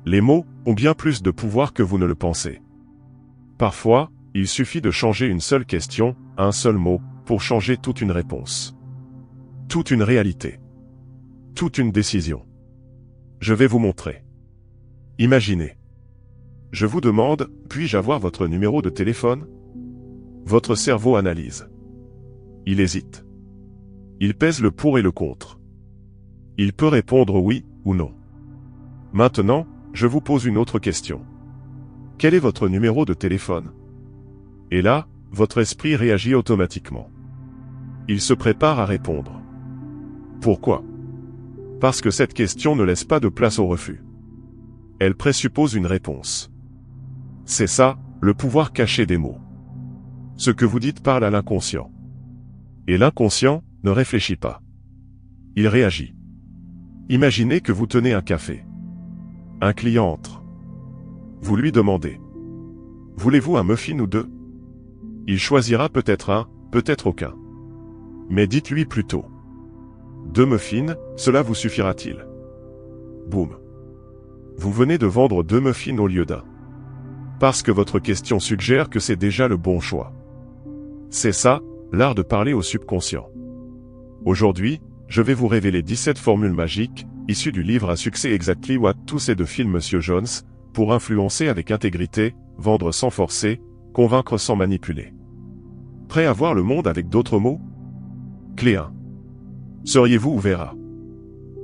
Les mots ont bien plus de pouvoir que vous ne le pensez. Parfois, il suffit de changer une seule question, un seul mot, pour changer toute une réponse. Toute une réalité. Toute une décision. Je vais vous montrer. Imaginez. Je vous demande, puis-je avoir votre numéro de téléphone? Votre cerveau analyse. Il hésite. Il pèse le pour et le contre. Il peut répondre oui ou non. Maintenant, je vous pose une autre question. Quel est votre numéro de téléphone? Et là, votre esprit réagit automatiquement. Il se prépare à répondre. Pourquoi? Parce que cette question ne laisse pas de place au refus. Elle présuppose une réponse. C'est ça, le pouvoir caché des mots. Ce que vous dites parle à l'inconscient. Et l'inconscient ne réfléchit pas. Il réagit. Imaginez que vous tenez un café. Un client entre. Vous lui demandez. Voulez-vous un muffin ou deux? Il choisira peut-être un, peut-être aucun. Mais dites-lui plutôt. 2 muffins, cela vous suffira-t-il? Boum. Vous venez de vendre 2 muffins au lieu d'un. Parce que votre question suggère que c'est déjà le bon choix. C'est ça, l'art de parler au subconscient. Aujourd'hui, je vais vous révéler 17 formules magiques, issues du livre à succès Exactly What to Say de Phil Monsieur Jones, pour influencer avec intégrité, vendre sans forcer, convaincre sans manipuler. Prêt à voir le monde avec d'autres mots? Clé 1. Seriez-vous ouvert à?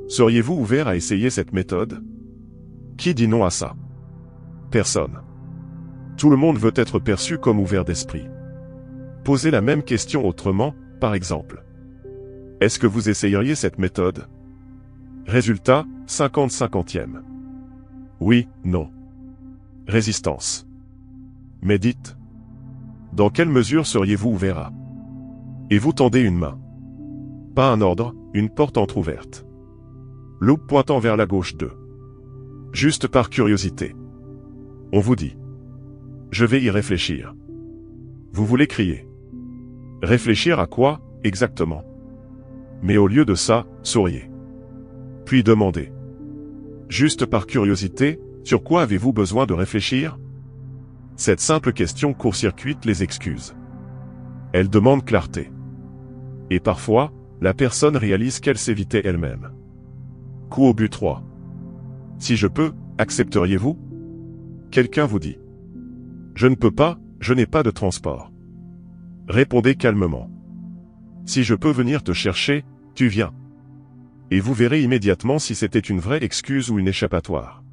Seriez-vous ouvert à essayer cette méthode? Qui dit non à ça? Personne. Tout le monde veut être perçu comme ouvert d'esprit. Posez la même question autrement, par exemple. Est-ce que vous essayeriez cette méthode? Résultat, 50-50e. Oui, non. Résistance. Mais dites. Dans quelle mesure seriez-vous ouvert à? Et vous tendez une main. Pas un ordre, une porte entr'ouverte. Loupe pointant vers la gauche 2. Juste par curiosité. On vous dit. Je vais y réfléchir. Vous voulez crier. Réfléchir à quoi, exactement? Mais au lieu de ça, souriez. Puis demandez. Juste par curiosité, sur quoi avez-vous besoin de réfléchir? Cette simple question court-circuite les excuses. Elle demande clarté. Et parfois, la personne réalise qu'elle s'évitait elle-même. Coup au but 3. Si je peux, accepteriez-vous? Quelqu'un vous dit. Je ne peux pas, je n'ai pas de transport. Répondez calmement. Si je peux venir te chercher, tu viens. Et vous verrez immédiatement si c'était une vraie excuse ou une échappatoire.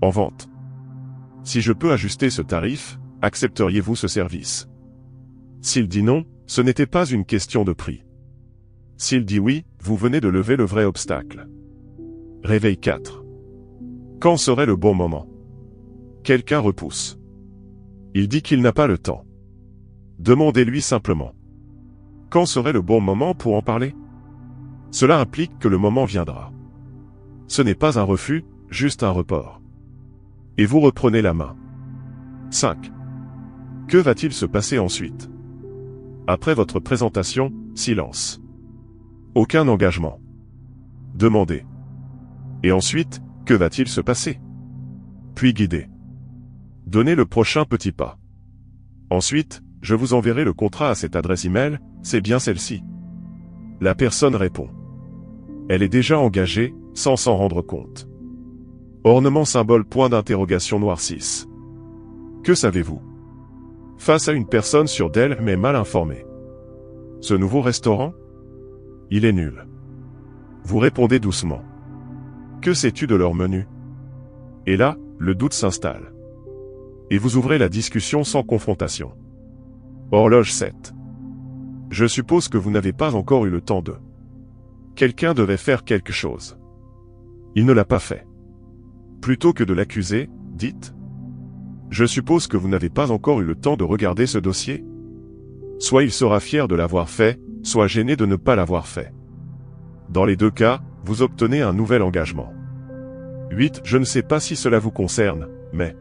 En vente. Si je peux ajuster ce tarif, accepteriez-vous ce service? S'il dit non, ce n'était pas une question de prix. S'il dit oui, vous venez de lever le vrai obstacle. Réveil 4. Quand serait le bon moment? Quelqu'un repousse. Il dit qu'il n'a pas le temps. Demandez-lui simplement. Quand serait le bon moment pour en parler? Cela implique que le moment viendra. Ce n'est pas un refus, juste un report. Et vous reprenez la main. 5. Que va-t-il se passer ensuite? Après votre présentation, silence. Aucun engagement. Demandez. Et ensuite, que va-t-il se passer? Puis guidez. Donnez le prochain petit pas. Ensuite, je vous enverrai le contrat à cette adresse email, c'est bien celle-ci. La personne répond. Elle est déjà engagée, sans s'en rendre compte. Ornement symbole point d'interrogation noir 6. Que savez-vous? Face à une personne sûre d'elle mais mal informée. Ce nouveau restaurant? Il est nul. Vous répondez doucement. Que sais-tu de leur menu? Et là, le doute s'installe. Et vous ouvrez la discussion sans confrontation. Horloge 7. Je suppose que vous n'avez pas encore eu le temps de. Quelqu'un devait faire quelque chose. Il ne l'a pas fait. Plutôt que de l'accuser, dites. Je suppose que vous n'avez pas encore eu le temps de regarder ce dossier? Soit il sera fier de l'avoir fait, soit gêné de ne pas l'avoir fait. Dans les deux cas, vous obtenez un nouvel engagement. 8. Je ne sais pas si cela vous concerne, mais...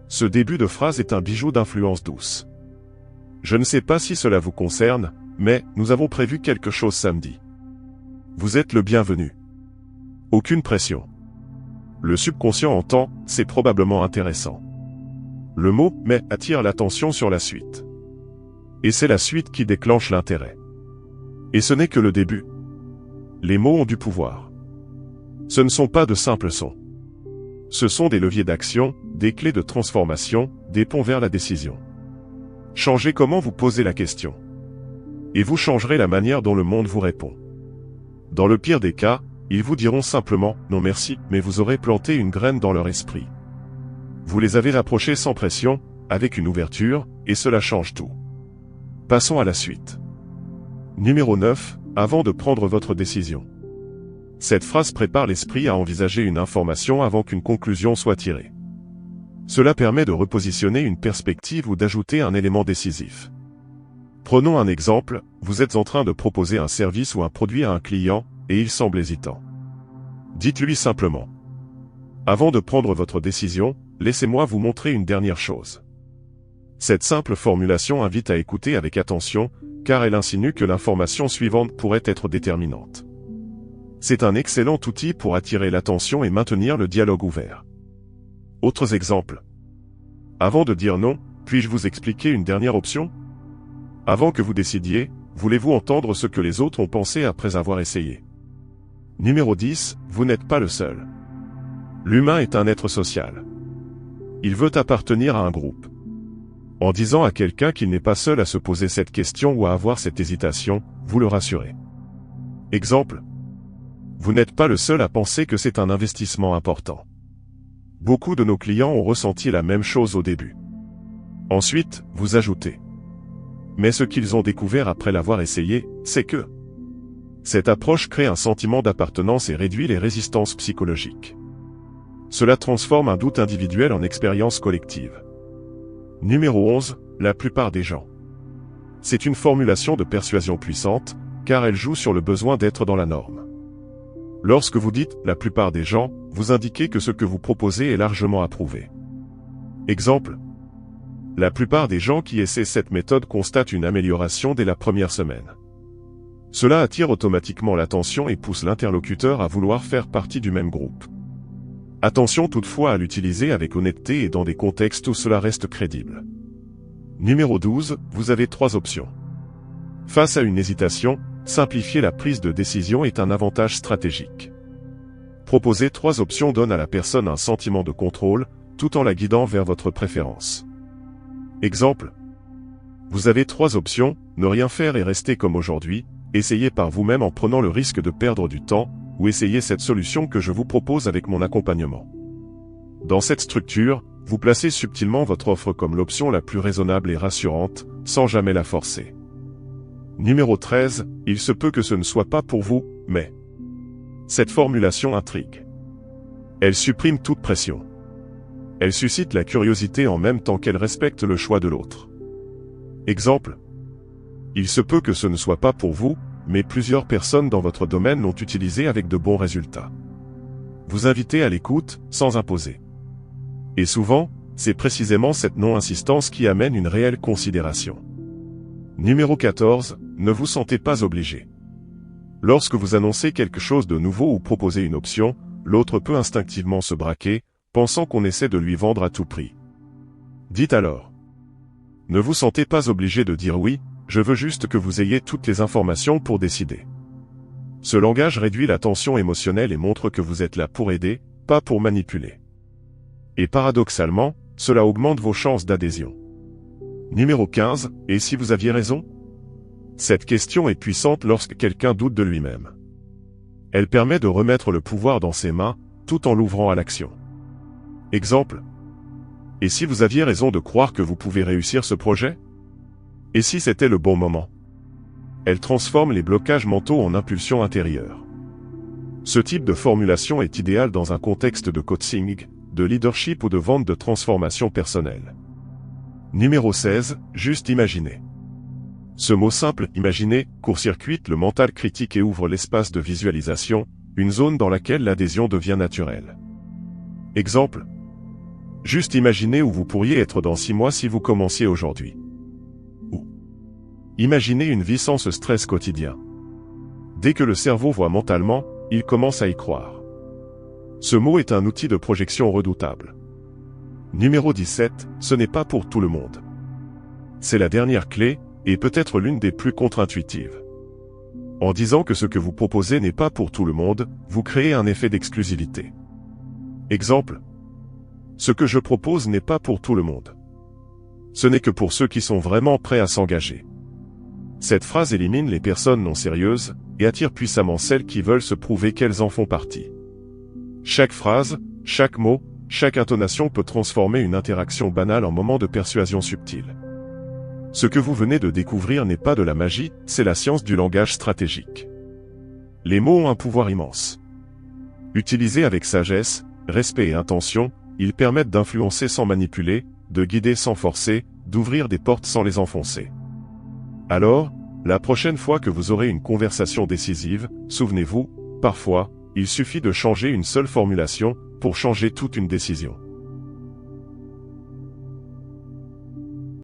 Ce début de phrase est un bijou d'influence douce. Je ne sais pas si cela vous concerne, mais nous avons prévu quelque chose samedi. Vous êtes le bienvenu. Aucune pression. Le subconscient entend « c'est probablement intéressant ». Le mot « mais » attire l'attention sur la suite. Et c'est la suite qui déclenche l'intérêt. Et ce n'est que le début. Les mots ont du pouvoir. Ce ne sont pas de simples sons. Ce sont des leviers d'action, des clés de transformation, des ponts vers la décision. Changez comment vous posez la question. Et vous changerez la manière dont le monde vous répond. Dans le pire des cas, ils vous diront simplement « non merci », mais vous aurez planté une graine dans leur esprit. Vous les avez rapprochés sans pression, avec une ouverture, et cela change tout. Passons à la suite. Numéro 9. Avant de prendre votre décision. Cette phrase prépare l'esprit à envisager une information avant qu'une conclusion soit tirée. Cela permet de repositionner une perspective ou d'ajouter un élément décisif. Prenons un exemple, vous êtes en train de proposer un service ou un produit à un client, et il semble hésitant. Dites-lui simplement. Avant de prendre votre décision, laissez-moi vous montrer une dernière chose. Cette simple formulation invite à écouter avec attention, car elle insinue que l'information suivante pourrait être déterminante. C'est un excellent outil pour attirer l'attention et maintenir le dialogue ouvert. Autres exemples. Avant de dire non, puis-je vous expliquer une dernière option? Avant que vous décidiez, voulez-vous entendre ce que les autres ont pensé après avoir essayé? Numéro 10. Vous n'êtes pas le seul. L'humain est un être social. Il veut appartenir à un groupe. En disant à quelqu'un qu'il n'est pas seul à se poser cette question ou à avoir cette hésitation, vous le rassurez. Exemple. Vous n'êtes pas le seul à penser que c'est un investissement important. Beaucoup de nos clients ont ressenti la même chose au début. Ensuite, vous ajoutez. Mais ce qu'ils ont découvert après l'avoir essayé, c'est que cette approche crée un sentiment d'appartenance et réduit les résistances psychologiques. Cela transforme un doute individuel en expérience collective. Numéro 11. La plupart des gens. C'est une formulation de persuasion puissante, car elle joue sur le besoin d'être dans la norme. Lorsque vous dites « la plupart des gens », vous indiquez que ce que vous proposez est largement approuvé. Exemple. La plupart des gens qui essaient cette méthode constatent une amélioration dès la première semaine. Cela attire automatiquement l'attention et pousse l'interlocuteur à vouloir faire partie du même groupe. Attention toutefois à l'utiliser avec honnêteté et dans des contextes où cela reste crédible. Numéro 12. Vous avez 3 options. Face à une hésitation, simplifier la prise de décision est un avantage stratégique. Proposer 3 options donne à la personne un sentiment de contrôle, tout en la guidant vers votre préférence. Exemple. Vous avez 3 options, ne rien faire et rester comme aujourd'hui, essayez par vous-même en prenant le risque de perdre du temps, ou essayez cette solution que je vous propose avec mon accompagnement. Dans cette structure, vous placez subtilement votre offre comme l'option la plus raisonnable et rassurante, sans jamais la forcer. Numéro 13. Il se peut que ce ne soit pas pour vous, mais... Cette formulation intrigue. Elle supprime toute pression. Elle suscite la curiosité en même temps qu'elle respecte le choix de l'autre. Exemple. Il se peut que ce ne soit pas pour vous, mais plusieurs personnes dans votre domaine l'ont utilisé avec de bons résultats. Vous invitez à l'écoute, sans imposer. Et souvent, c'est précisément cette non-insistance qui amène une réelle considération. Numéro 14. Ne vous sentez pas obligé. Lorsque vous annoncez quelque chose de nouveau ou proposez une option, l'autre peut instinctivement se braquer, pensant qu'on essaie de lui vendre à tout prix. Dites alors. Ne vous sentez pas obligé de dire oui, je veux juste que vous ayez toutes les informations pour décider. Ce langage réduit la tension émotionnelle et montre que vous êtes là pour aider, pas pour manipuler. Et paradoxalement, cela augmente vos chances d'adhésion. Numéro 15. Et si vous aviez raison? Cette question est puissante lorsque quelqu'un doute de lui-même. Elle permet de remettre le pouvoir dans ses mains, tout en l'ouvrant à l'action. Exemple. Et si vous aviez raison de croire que vous pouvez réussir ce projet? Et si c'était le bon moment? Elle transforme les blocages mentaux en impulsions intérieures. Ce type de formulation est idéal dans un contexte de coaching, de leadership ou de vente de transformation personnelle. Numéro 16. Juste imaginer. Ce mot simple, imaginer, court-circuite le mental critique et ouvre l'espace de visualisation, une zone dans laquelle l'adhésion devient naturelle. Exemple. Juste imaginez où vous pourriez être dans 6 mois si vous commenciez aujourd'hui. Ou imaginez une vie sans ce stress quotidien. Dès que le cerveau voit mentalement, il commence à y croire. Ce mot est un outil de projection redoutable. Numéro 17, ce n'est pas pour tout le monde. C'est la dernière clé, et peut-être l'une des plus contre-intuitives. En disant que ce que vous proposez n'est pas pour tout le monde, vous créez un effet d'exclusivité. Exemple. Ce que je propose n'est pas pour tout le monde. Ce n'est que pour ceux qui sont vraiment prêts à s'engager. Cette phrase élimine les personnes non sérieuses, et attire puissamment celles qui veulent se prouver qu'elles en font partie. Chaque phrase, chaque mot, chaque intonation peut transformer une interaction banale en moment de persuasion subtile. Ce que vous venez de découvrir n'est pas de la magie, c'est la science du langage stratégique. Les mots ont un pouvoir immense. Utilisés avec sagesse, respect et intention, ils permettent d'influencer sans manipuler, de guider sans forcer, d'ouvrir des portes sans les enfoncer. Alors, la prochaine fois que vous aurez une conversation décisive, souvenez-vous, parfois, il suffit de changer une seule formulation pour changer toute une décision.